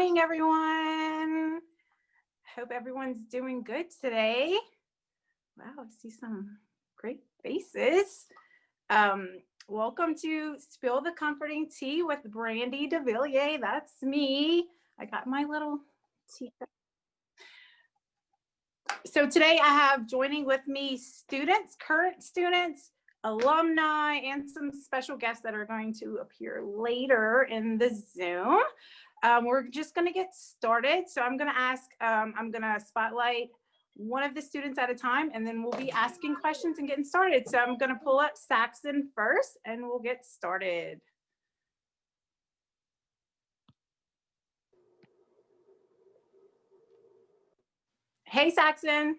morning, everyone. Hope everyone's doing good today. Wow, I see some great faces. Welcome to Spill the Comforting Tea with Brandy DeVilliers. That's me. I got my little tea. So today I have joining with me students, current students, alumni, and some special guests that are going to appear later in the Zoom. We're just going to get started. So I'm going to spotlight one of the students at a time, and then we'll be asking questions and getting started. So I'm going to pull up Saxon first, and we'll get started. Hey, Saxon.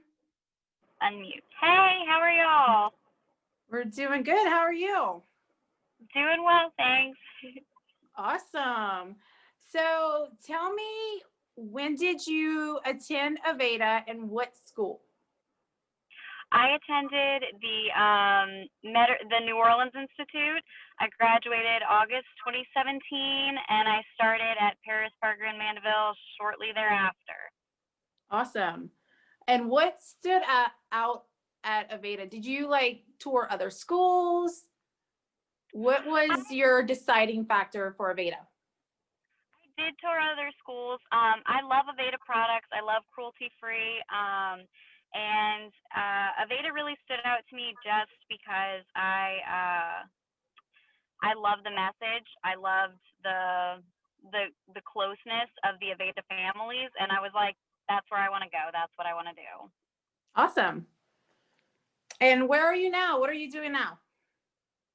Unmute. Hey, how are y'all? We're doing good. How are you? Doing well, thanks. Awesome. So tell me, when did you attend Aveda and what school? I attended the New Orleans Institute. I graduated August 2017, and I started at Paris Parker in Mandeville shortly thereafter. Awesome. And what stood out at Aveda? Did you tour other schools? What was your deciding factor for Aveda? I did tour other schools. I love Aveda products. I love cruelty-free. And Aveda really stood out to me just because I love the message. I loved the closeness of the Aveda families, and I was like, that's where I want to go. That's what I want to do. Awesome. And where are you now? What are you doing now?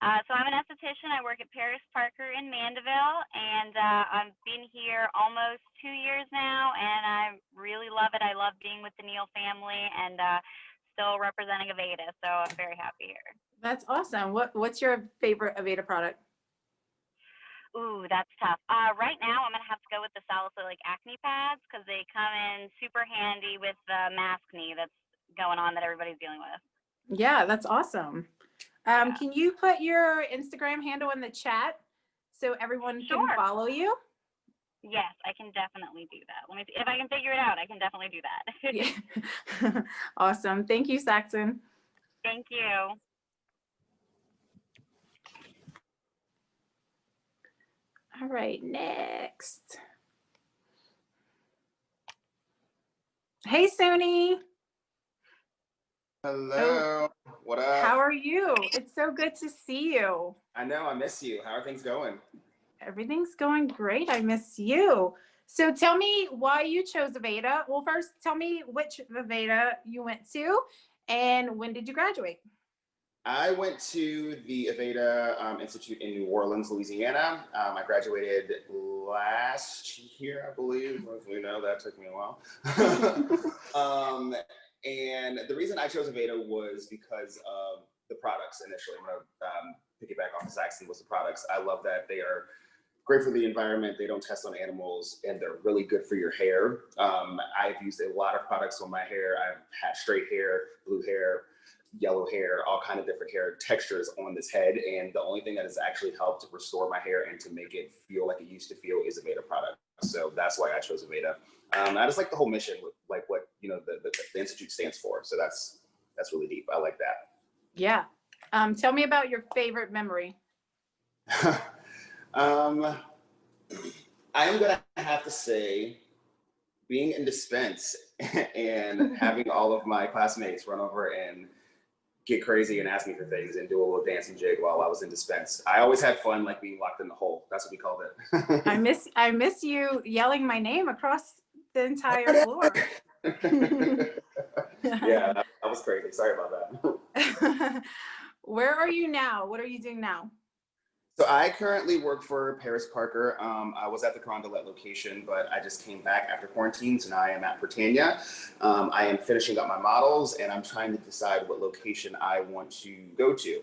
So I'm an esthetician. I work at Paris Parker in Mandeville, and I've been here almost 2 years now, and I really love it. I love being with the Neal family and still representing Aveda, so I'm very happy here. That's awesome. What's your favorite Aveda product? Ooh, that's tough. Right now, I'm going to have to go with the salicylic acne pads because they come in super handy with the maskne that's going on that everybody's dealing with. Yeah, that's awesome. Can you put your Instagram handle in the chat so everyone can follow you? Yes, I can definitely do that. Let me see if I can figure it out. I can definitely do that. Yeah. Awesome. Thank you, Saxon. Thank you. All right, next. Hey, Suny. Hello. What up? How are you? It's so good to see you. I know, I miss you. How are things going? Everything's going great. I miss you. So tell me why you chose Aveda. Well, first, tell me which Aveda you went to and when did you graduate? I went to the Aveda Institute in New Orleans, Louisiana. I graduated last year, I believe. We know that took me a while. And the reason I chose Aveda was because of the products initially. I'm going to piggyback off of Saxon was the products. I love that they are great for the environment. They don't test on animals, and they're really good for your hair. I've used a lot of products on my hair. I've had straight hair, blue hair, yellow hair, all kind of different hair textures on this head. And the only thing that has actually helped to restore my hair and to make it feel like it used to feel is Aveda product. So that's why I chose Aveda. I just like the whole mission with what the Institute stands for. So that's really deep. I like that. Yeah. Tell me about your favorite memory. I am gonna have to say being in dispense and having all of my classmates run over and get crazy and ask me for things and do a little dancing jig while I was in dispense. I always had fun being locked in the hole. That's what we called it. I miss you yelling my name across the entire floor. Yeah, that was crazy. Sorry about that. Where are you now? What are you doing now? So I currently work for Paris Parker. I was at the Carondelet location, but I just came back after quarantine, so now I am at Britannia. I am finishing up my models, and I'm trying to decide what location I want to go to.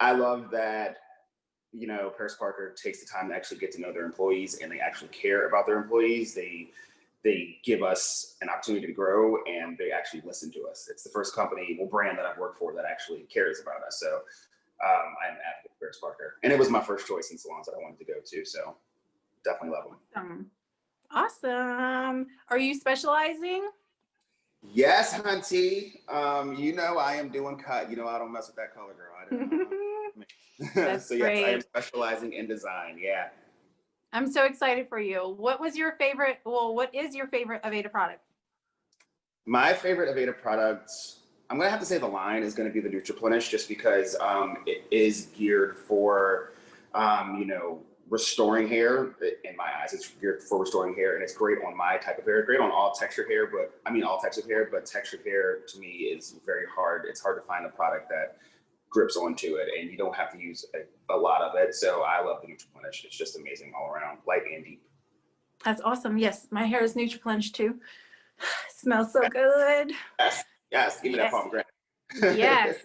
I love that, Paris Parker takes the time to actually get to know their employees, and they actually care about their employees. They give us an opportunity to grow, and they actually listen to us. It's the first brand that I've worked for that actually cares about us. So I'm an advocate for Paris Parker, and it was my first choice in salons that I wanted to go to. So definitely love them. Awesome. Are you specializing? Yes, hunty. You know I am doing cut. You know I don't mess with that color, girl. I don't. That's So yes, great. I am specializing in design. Yeah. I'm so excited for you. What is your favorite Aveda product? My favorite Aveda product, I'm gonna have to say the line is gonna be the Nutriplenish, just because it is geared for, you know, restoring hair. In my eyes, it's geared for restoring hair, and it's great on my type of hair. Great on all textured hair, but I mean all types of hair. But textured hair to me is very hard. It's hard to find a product that grips onto it, and you don't have to use a lot of it. So I love the Nutriplenish. It's just amazing all around, light and deep. That's awesome. Yes, my hair is Nutriplenish too. Smells so good. Yes, yes. Give me that Yes. pomegranate. Yes.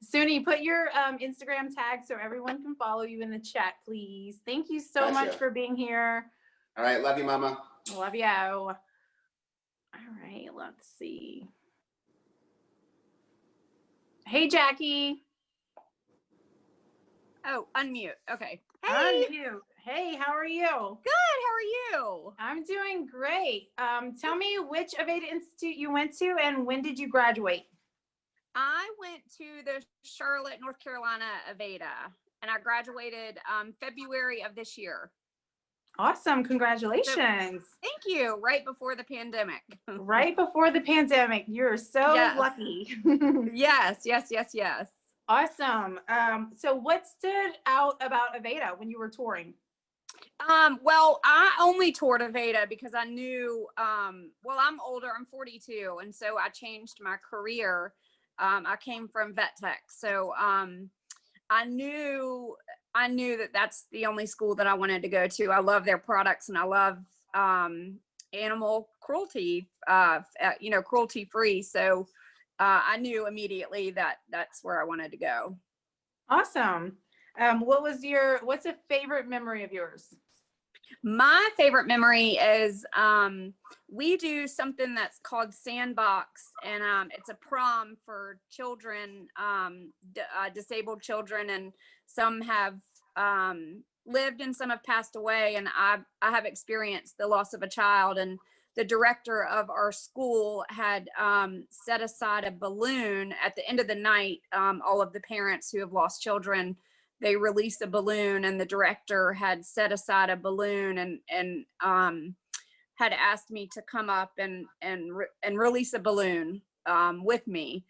Suny, put your Instagram tag so everyone can follow you in the chat, please. Thank you so much for being here. All right. Love you, mama. Love you. All right. Let's see. Hey, Jackie. Oh, unmute. Okay. Hey. Hey. Hey, how are you? Good. How are you? I'm doing great. Tell me which Aveda Institute you went to and when did you graduate? I went to the Charlotte, North Carolina Aveda, and I graduated February of this year. Awesome. Congratulations. Thank you. Right before the pandemic. Right before the pandemic. You're so lucky. Yes. Awesome. So what stood out about Aveda when you were touring? Well, I only toured Aveda because I knew, well, I'm older, I'm 42. And so I changed my career. I came from vet tech. So, I knew that that's the only school that I wanted to go to. I love their products and I love, animal cruelty, you know, cruelty free. So, I knew immediately that that's where I wanted to go. Awesome. What's a favorite memory of yours? My favorite memory is we do something that's called Sandbox, and it's a prom for children, disabled children, and some have lived and some have passed away. And I have experienced the loss of a child, and the director of our school had set aside a balloon at the end of the night. All of the parents who have lost children, they released a balloon, and the director had set aside a balloon and had asked me to come up and release a balloon with me.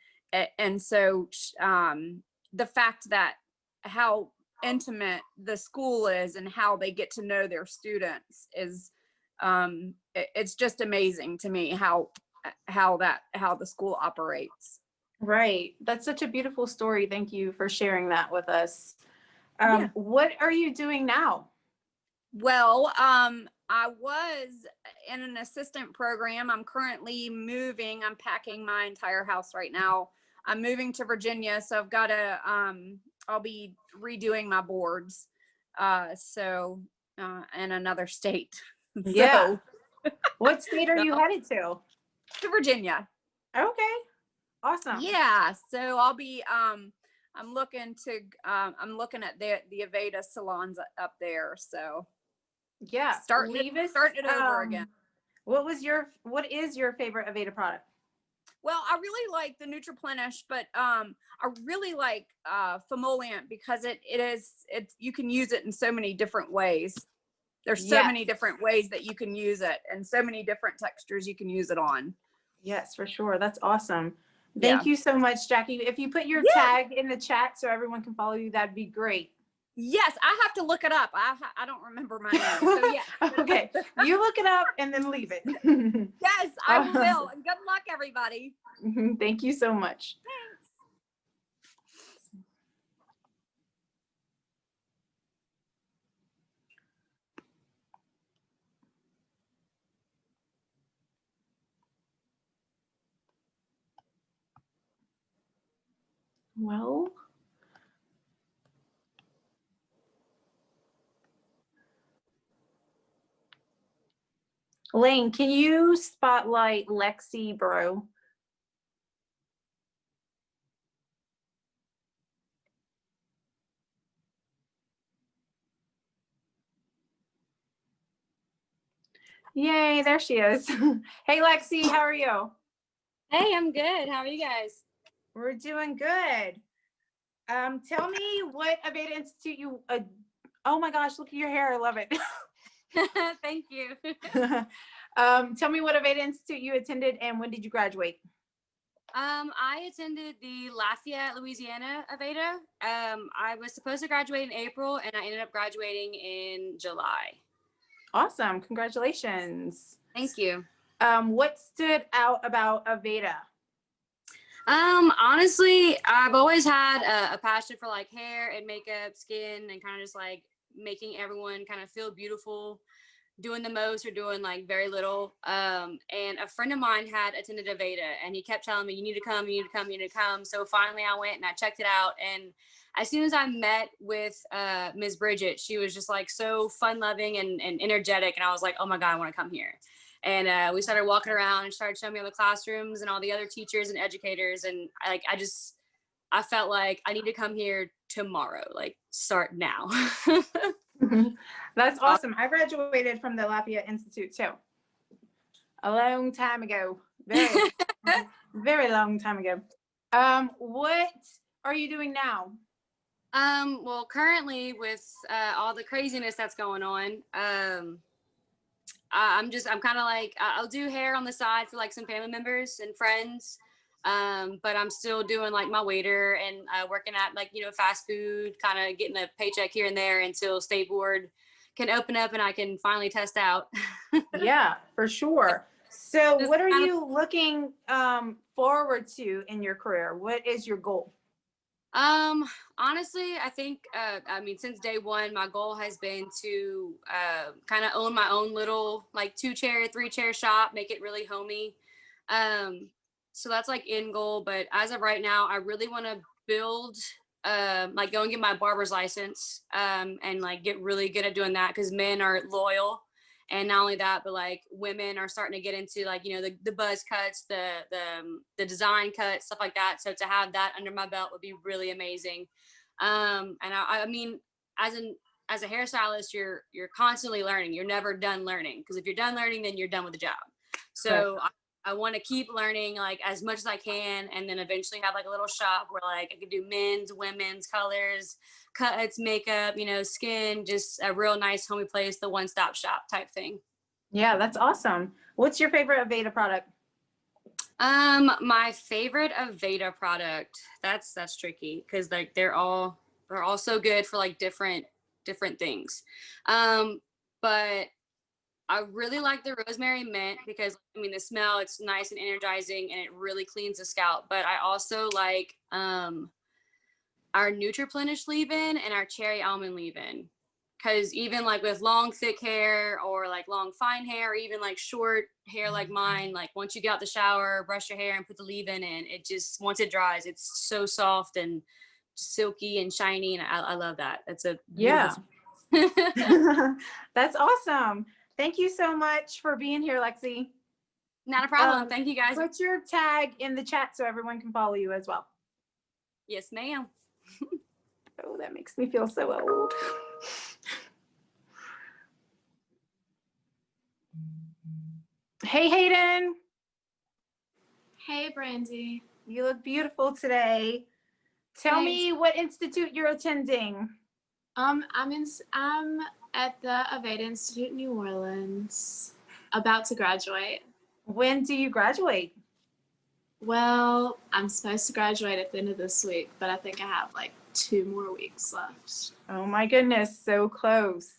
And so the fact that how intimate the school is and how they get to know their students is it's just amazing to me how the school operates. Right. That's such a beautiful story. Thank you for sharing that with us. Yeah. What are you doing now? Well, I was in an assistant program. I'm currently moving. I'm packing my entire house right now. I'm moving to Virginia, so I've got to, I'll be redoing my boards. In another state. Yeah. What state are you headed to? To Virginia. Okay. Awesome. Yeah. So I'll be, I'm looking at the Aveda salons up there. So yeah, starting it over again. What is your favorite Aveda product? Well, I really like the Nutriplenish, but I really like Famolant because you can use it in so many different ways. There's so many different ways that you can use it and so many different textures you can use it on. Yes, for sure. That's awesome. Thank you so much, Jackie. If you put your tag in the chat so everyone can follow you, that'd be great. Yes, I have to look it up. I don't remember my name. So yeah. Okay. You look it up and then leave it. Yes, I will. And good luck, everybody. Thank you so much. Thanks. Well, Lane, can you spotlight Lexi, bro? Yay, there she is. Hey, Lexi, how are you? Hey, I'm good. How are you guys? We're doing good. Tell me what Aveda Institute you, oh my gosh, look at your hair. I love it. Thank you. Tell me what Aveda Institute you attended and when did you graduate? I attended the Lafayette, Louisiana Aveda. I was supposed to graduate in April and I ended up graduating in July. Awesome. Congratulations. Thank you. What stood out about Aveda? Honestly, I've always had a passion for like hair and makeup, skin, and kind of just like making everyone kind of feel beautiful, doing the most or doing like very little. And a friend of mine had attended Aveda and he kept telling me, you need to come, you need to come, you need to come. So finally I went and I checked it out. And as soon as I met with Ms. Bridget, she was just like so fun loving and energetic. And I was like, oh my God, I want to come here. And we started walking around and started showing me all the classrooms and all the other teachers and educators. And I felt like I need to come here tomorrow, like start now. That's awesome. I graduated from the Lafayette Institute too. A long time ago. Very, very long time ago. What are you doing now? Well, currently with all the craziness that's going on, I'm kind of like, I'll do hair on the side for like some family members and friends. But I'm still doing like my waiter and working at like, fast food, kind of getting a paycheck here and there until state board can open up and I can finally test out. Yeah, for sure. So Just what are kind of- you looking forward to in your career? What is your goal? Honestly, I think, since day one, my goal has been to kind of own my own little like 2-chair, 3-chair shop, make it really homey. So that's like end goal. But as of right now, I really want to build, like go and get my barber's license, and like get really good at doing that because men are loyal. And not only that, but like women are starting to get into like, the buzz cuts, the design cuts, stuff like that. So to have that under my belt would be really amazing. And I mean, as a hairstylist, you're constantly learning. You're never done learning because if you're done learning, then you're done with the job. So I want to keep learning like as much as I can, and then eventually have like a little shop where like I could do men's, women's, colors, cuts, makeup, skin, just a real nice homey place, the one-stop shop type thing. Yeah, that's awesome. What's your favorite Aveda product? My favorite Aveda product, that's tricky because like they're all so good for like different things. But I really like the rosemary mint because the smell, it's nice and energizing and it really cleans the scalp. But I also like our Nutriplenish leave-in and our cherry almond leave-in. Because even like with long thick hair or like long fine hair or even like short hair like mine, like once you get out the shower, brush your hair and put the leave-in in, it just, once it dries, it's so soft and silky and shiny. And I love that. It's a beautiful. Yeah. That's awesome. Thank you so much for being here, Lexi. Not a problem. Thank you guys. Put your tag in the chat so everyone can follow you as well. Yes, ma'am. Oh, that makes me feel so old. Hey, Hayden. Hey, Brandy. You look beautiful today. Tell me what institute you're attending. I'm at the Aveda Institute, New Orleans, about to graduate. When do you graduate? Well, I'm supposed to graduate at the end of this week, but I think I have like 2 more weeks left. Oh my goodness, so close.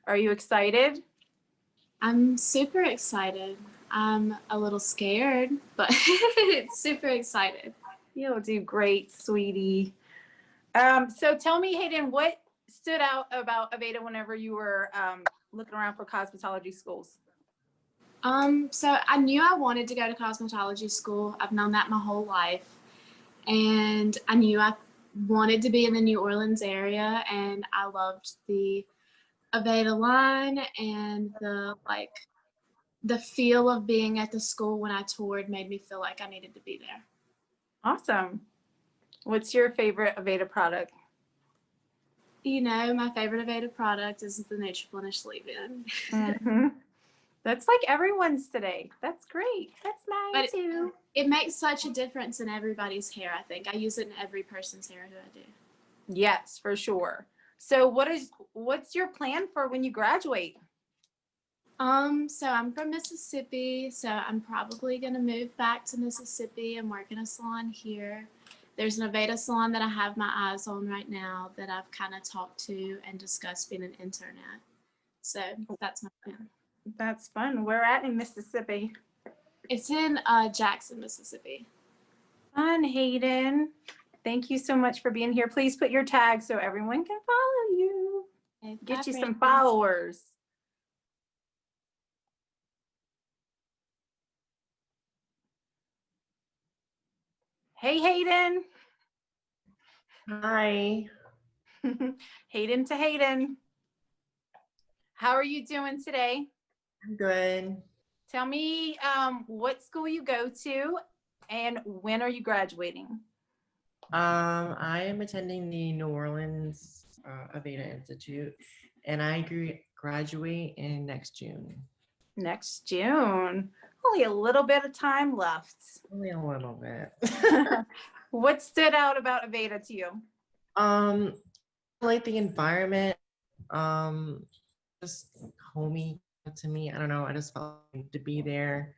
Are you excited? I'm super excited. I'm a little scared, but super excited. You'll do great, sweetie. So tell me, Hayden, what stood out about Aveda whenever you were looking around for cosmetology schools? So I knew I wanted to go to cosmetology school. I've known that my whole life. And I knew I wanted to be in the New Orleans area, and I loved the Aveda line and the feel of being at the school when I toured made me feel like I needed to be there. Awesome. What's your favorite Aveda product? My favorite Aveda product is the Nutriplenish leave-in. Mm-hmm. That's like everyone's today. That's great. That's mine But too. it makes such a difference in everybody's hair, I think. I use it in every person's hair who I do. Yes, for sure. So what's your plan for when you graduate? So I'm from Mississippi, so I'm probably gonna move back to Mississippi and work in a salon here. There's an Aveda salon that I have my eyes on right now that I've kind of talked to and discussed being an intern at. So that's my plan. That's fun. Where at in Mississippi? It's in Jackson, Mississippi. Fun, Hayden. Thank you so much for being here. Please put your tag so everyone can follow you. Okay, Get bye, you some Brandy. followers. Hey, Hayden. Hi, Hayden to Hayden. How are you doing today? I'm good. Tell me what school you go to and when are you graduating? I am attending the New Orleans Aveda Institute, and I graduate in next June. Next June. Only a little bit of time left. Only a little bit. What stood out about Aveda to you? I like the environment. Just homey to me. I don't know. I just felt like to be there.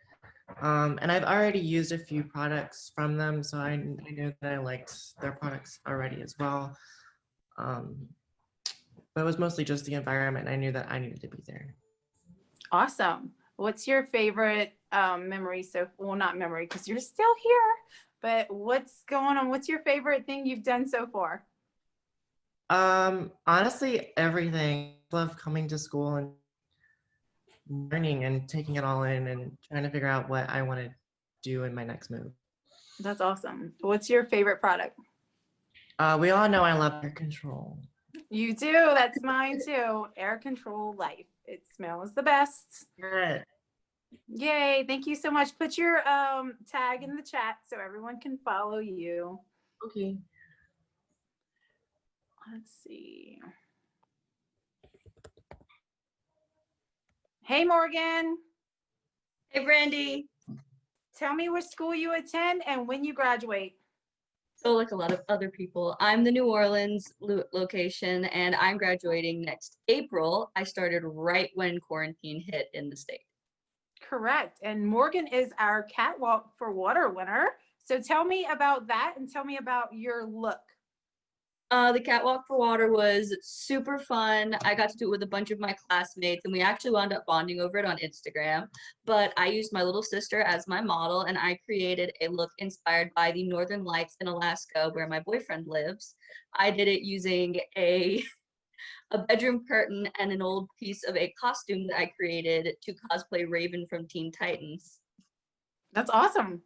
And I've already used a few products from them, so I knew that I liked their products already as well. But it was mostly just the environment. I knew that I needed to be there. Awesome. What's your favorite memory? Well, not memory because you're still here, but what's going on? What's your favorite thing you've done so far? Honestly, everything. I love coming to school and learning and taking it all in and trying to figure out what I want to do in my next move. That's awesome. What's your favorite product? We all know I love air control. You do. That's mine too. Air Control Life. It smells the best. Good. Yay. Thank you so much. Put your tag in the chat so everyone can follow you. Okay. Let's see. Hey, Morgan. Hey, Brandy. Tell me which school you attend and when you graduate. So like a lot of other people, I'm the New Orleans location and I'm graduating next April. I started right when quarantine hit in the state. Correct. And Morgan is our Catwalk for Water winner. So tell me about that and tell me about your look. The Catwalk for Water was super fun. I got to do it with a bunch of my classmates and we actually wound up bonding over it on Instagram. But I used my little sister as my model and I created a look inspired by the Northern Lights in Alaska where my boyfriend lives. I did it using a bedroom curtain and an old piece of a costume that I created to cosplay Raven from Teen Titans. That's awesome.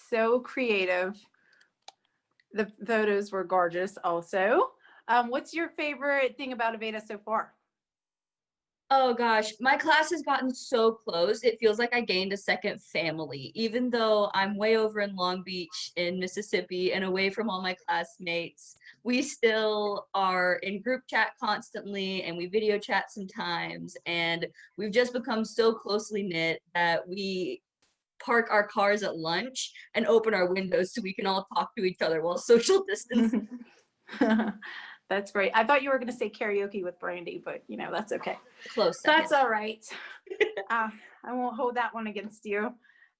So creative. The photos were gorgeous also. What's your favorite thing about Aveda so far? Oh gosh, my class has gotten so close. It feels like I gained a second family, even though I'm way over in Long Beach in Mississippi and away from all my classmates. We still are in group chat constantly and we video chat sometimes. And we've just become so closely knit that we park our cars at lunch and open our windows so we can all talk to each other while social distancing. That's great. I thought you were going to say karaoke with Brandy, but you know, that's okay. Close. That's all right. I won't hold that one against you.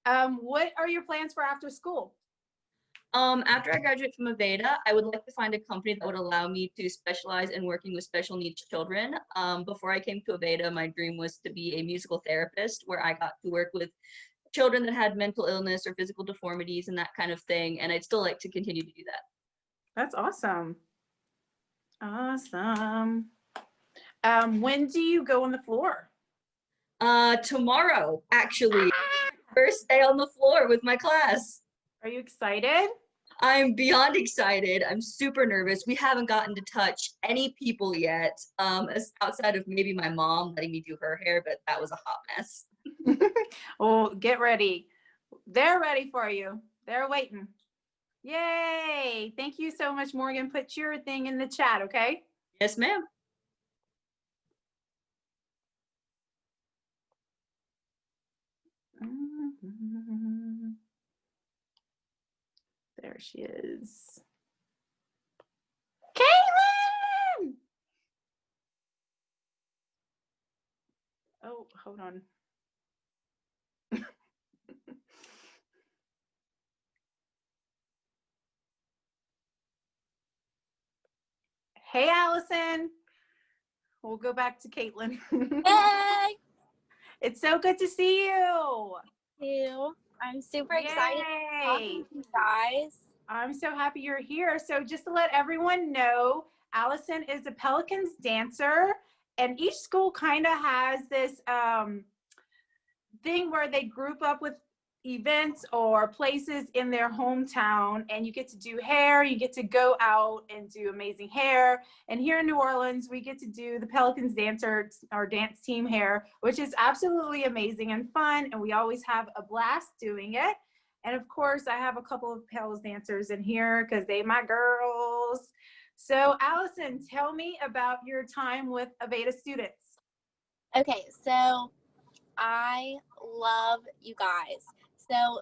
What are your plans for after school? After I graduate from Aveda, I would like to find a company that would allow me to specialize in working with special needs children. Before I came to Aveda, my dream was to be a musical therapist where I got to work with children that had mental illness or physical deformities and that kind of thing. And I'd still like to continue to do that. That's awesome. Awesome. When do you go on the floor? Tomorrow, actually. First day on the floor with my class. Are you excited? I'm beyond excited. I'm super nervous. We haven't gotten to touch any people yet, outside of maybe my mom letting me do her hair, but that was a hot mess. Well, get ready. They're ready for you. They're waiting. Yay. Thank you so much, Morgan. Put your thing in the chat, okay? Yes, ma'am. There she is. Caitlin! Oh, hold on. Hey, Allison. We'll go back to Caitlin. Hey, It's so good to see you. you. I'm super excited to talk Yay. to you guys. I'm so happy you're here. So just to let everyone know, Allison is a Pelicans dancer, and each school kind of has this thing where they group up with events or places in their hometown, and you get to do hair, you get to go out and do amazing hair. And here in New Orleans, we get to do the Pelicans dancer, our dance team hair, which is absolutely amazing and fun, and we always have a blast doing it. And of course, I have a couple of Pels dancers in here because they my girls. So Allison, tell me about your time with Aveda students. Okay, so I love you guys. So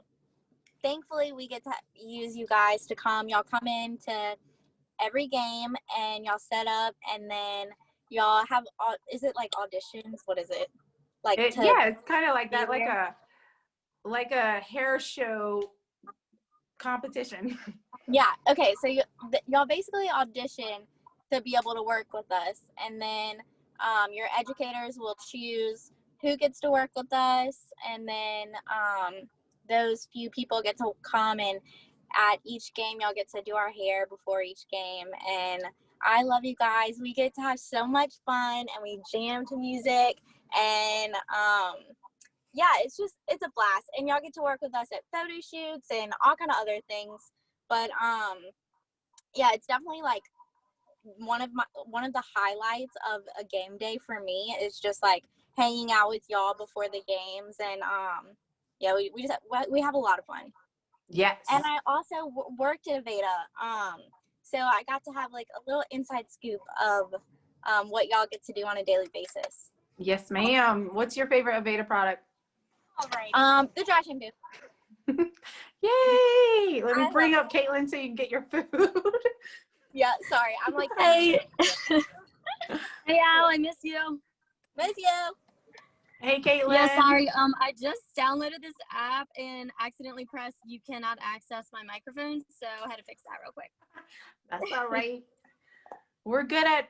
thankfully we get to use you guys to come. Y'all come in to every game and y'all set up, and then y'all have, is it like auditions? What is it? Like Yeah, it's kind of like be that, there? like a hair show competition. Yeah, okay, so y'all basically audition to be able to work with us, and then your educators will choose who gets to work with us, and then those few people get to come, and at each game y'all get to do our hair before each game. And I love you guys. We get to have so much fun, and we jam to music, and yeah, it's a blast, and y'all get to work with us at photo shoots and all kind of other things. But yeah, it's definitely like one of the highlights of a game day for me is just like hanging out with y'all before the games. And yeah, we have a lot of fun. Yes. And I also worked at Aveda, so I got to have like a little inside scoop of what y'all get to do on a daily basis. Yes, ma'am. What's your favorite Aveda product? All right. The dry shampoo. Yay! Let me I bring up Caitlin so you can get your food. Yeah, sorry, I'm like, Hey. Hey, Al, I miss you. miss you. Hey, Caitlin. Yeah, sorry. I just downloaded this app and accidentally pressed you cannot access my microphone, so I had to fix that real quick. That's all right. We're good at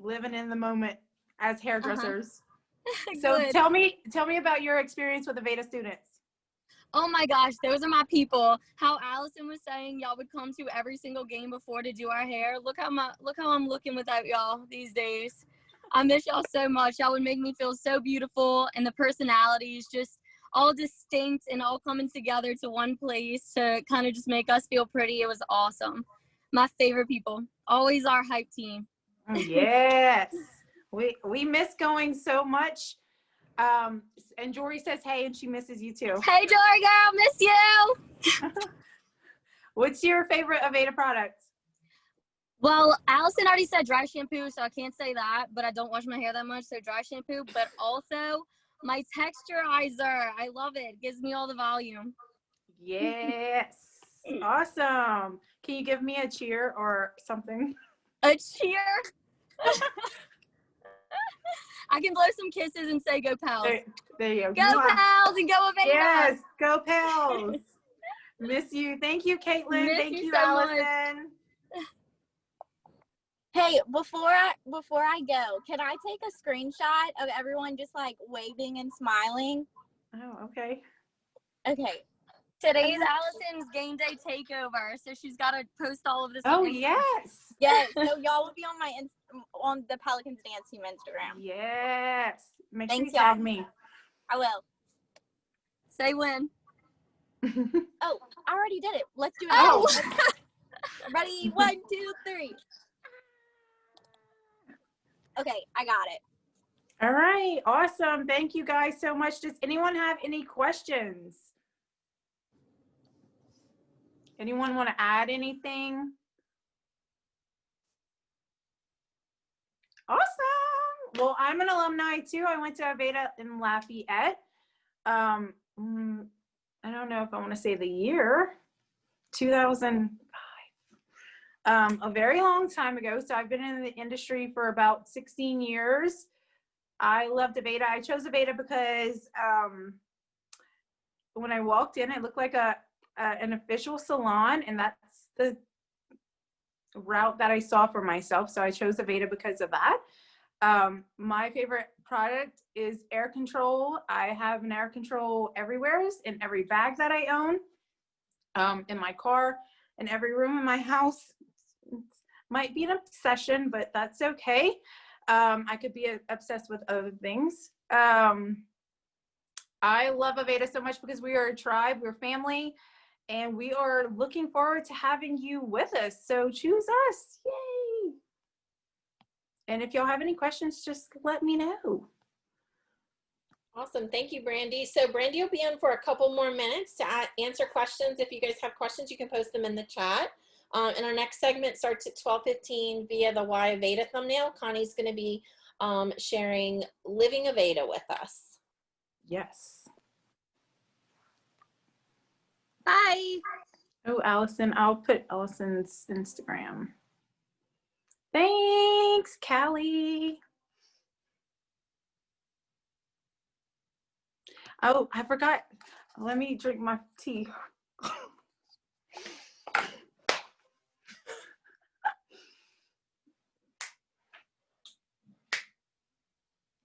living in the moment as hairdressers. So Good. tell me about your experience with Aveda students. Oh my gosh, those are my people. How Allison was saying, y'all would come to every single game before to do our hair. Look how I'm looking without y'all these days. I miss y'all so much. Y'all would make me feel so beautiful, and the personalities just all distinct and all coming together to one place to kind of just make us feel pretty. It was awesome. My favorite people. Always our hype team. Yes. We miss going so much. And Jory says hey, and she misses you too. Hey, Jory girl, miss you. What's your favorite Aveda product? Well, Allison already said dry shampoo, so I can't say that, but I don't wash my hair that much, so dry shampoo. But also my texturizer. I love it. It gives me all the volume. Yes. Awesome. Can you give me a cheer or something? A cheer? I can blow some kisses and say go Pals. There you go. Go Pals and go Aveda. Yes, go Pals. Miss you. Thank you, Caitlin. Miss Thank you you, so Allison. Hey, before I go, can I take a screenshot of everyone just like waving and smiling? Oh, okay. Okay. Today's Allison's game day takeover, so she's got to post all of this. Oh, on Instagram. yes. Yes. So y'all will be on my on the Pelicans dance team Instagram. Yes. Make sure Thanks, you tag y'all. me. I will. Say when. Oh, I already did it. Let's do it. Oh. Ready? 1, 2, 3. Okay, I got it. All right. Awesome. Thank you guys so much. Does anyone have any questions? Anyone want to add anything? Awesome. Well, I'm an alumni too. I went to Aveda in Lafayette. I don't know if I want to say the year, 2005. A very long time ago. So I've been in the industry for about 16 years. I loved Aveda. I chose Aveda because when I walked in, it looked like an official salon, and that's the route that I saw for myself. So I chose Aveda because of that. My favorite product is air control. I have an air control everywhere, in every bag that I own, in my car, in every room in my house. It might be an obsession, but that's okay. I could be obsessed with other things. I love Aveda so much because we are a tribe, we're family, and we are looking forward to having you with us. So choose us. Yay! And if y'all have any questions, just let me know. Awesome. Thank you, Brandy. So Brandy will be on for a couple more minutes to answer questions. If you guys have questions, you can post them in the chat. And our next segment starts at 12:15 via the Why Aveda thumbnail. Connie's going to be sharing Living Aveda with us. Yes. Bye. Oh, Allison, I'll put Allison's Instagram. Thanks, Callie. Oh, I forgot. Let me drink my tea.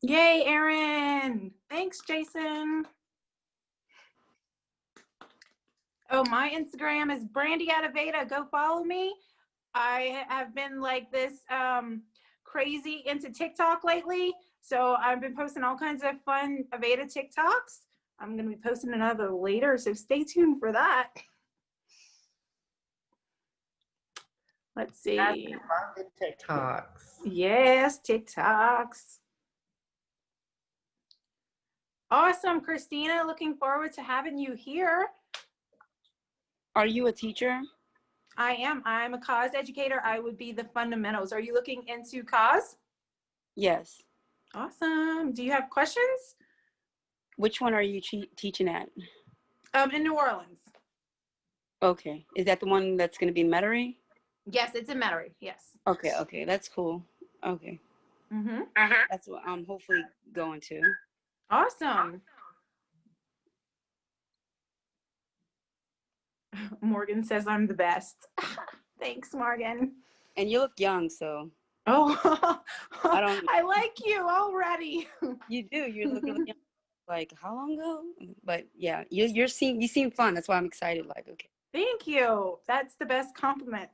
Yay, Erin. Thanks, Jason. Oh, my Instagram is Brandy at Aveda. Go follow me. I have been like this crazy into TikTok lately. So I've been posting all kinds of fun Aveda TikToks. I'm going to be posting another later, so stay tuned for that. Let's see. TikToks. Yes, TikToks. Awesome, Christina. Looking forward to having you here. Are you a teacher? I am. I'm a cause educator. I would be the fundamentals. Are you looking into cause? Yes. Awesome. Do you have questions? Which one are you teaching at? In New Orleans. Okay. Is that the one that's going to be in Metairie? Yes, it's in Metairie. Yes. Okay. Okay. That's cool. Okay. Mm-hmm. That's what I'm hopefully going to. Awesome. Morgan says I'm the best. Thanks, Morgan. And you look young, so. Oh, I like you already. You do. You're looking young. Like, how long ago? But yeah, you seem fun. That's why I'm excited. Like, okay. Thank you. That's the best compliment